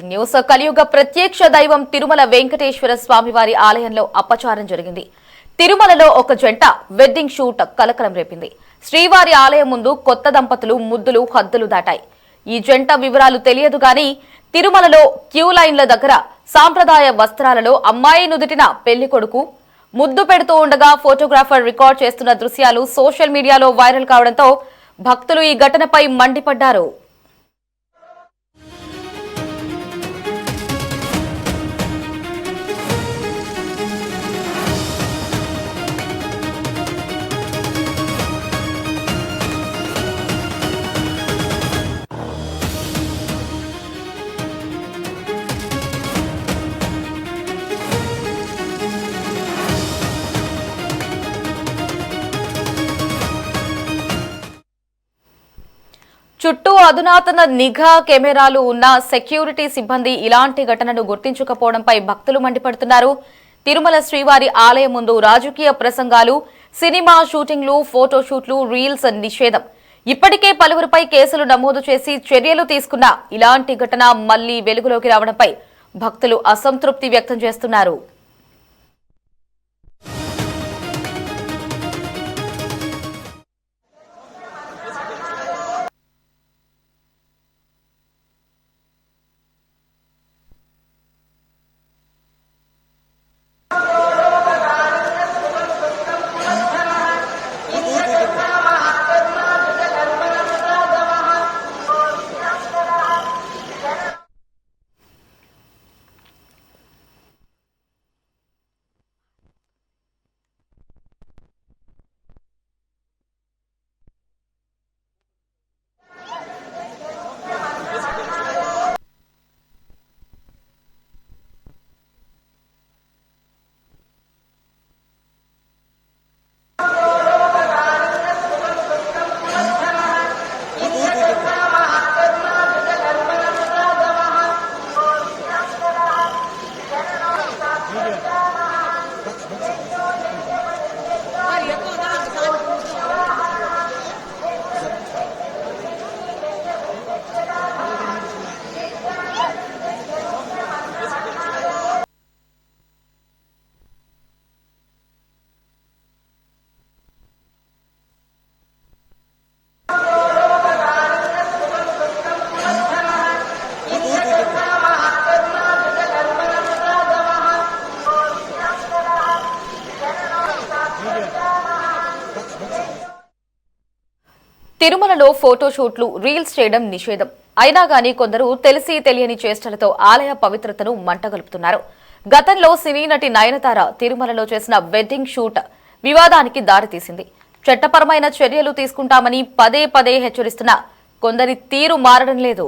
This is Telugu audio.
న్యూస్ కలియుగ ప్రత్యక్ష దైవం తిరుమల వెంకటేశ్వర స్వామివారి ఆలయంలో అపచారం జరిగింది. తిరుమలలో ఒక జంట వెడ్డింగ్ షూట్ కలకలం రేపింది. శ్రీవారి ఆలయం ముందు కొత్త దంపతులు ముద్దులు హద్దులు దాటాయి. ఈ జంట వివరాలు తెలియదు గాని తిరుమలలో క్యూ లైన్ల దగ్గర సాంప్రదాయ వస్త్రాలలో అమ్మాయి నుదుటిన పెళ్లి కొడుకు ముద్దు పెడుతూ ఉండగా ఫోటోగ్రాఫర్ రికార్డ్ చేస్తున్న దృశ్యాలు సోషల్ మీడియాలో వైరల్ కావడంతో భక్తులు ఈ ఘటనపై మండిపడ్డారు. చుట్టూ అధునాతన నిఘా కెమెరాలు ఉన్న సెక్యూరిటీ సిబ్బంది ఇలాంటి ఘటనను గుర్తించకపోవడంపై భక్తులు మండిపడుతున్నారు. తిరుమల శ్రీవారి ఆలయం ముందు రాజకీయ ప్రసంగాలు, సినిమా షూటింగ్లు, ఫోటోషూట్లు, రీల్స్ నిషేధం. ఇప్పటికే పలువురిపై కేసులు నమోదు చేసి చర్యలు తీసుకున్న ఇలాంటి ఘటన మళ్లీ వెలుగులోకి రావడంపై భక్తులు అసంతృప్తి వ్యక్తం చేస్తున్నారు. తిరుమలలో ఫోటోషూట్లు, రీల్స్ చేయడం నిషేధం. అయినా గానీ కొందరు తెలిసి తెలియని చేష్టలతో ఆలయ పవిత్రతను మంటగలుపుతున్నారు. గతంలో సినీ నటి నయనతార తిరుమలలో చేసిన వెడ్డింగ్ షూట్ వివాదానికి దారితీసింది. చట్టపరమైన చర్యలు తీసుకుంటామని పదే పదే హెచ్చరిస్తున్నా కొందరి తీరు మారడం లేదు.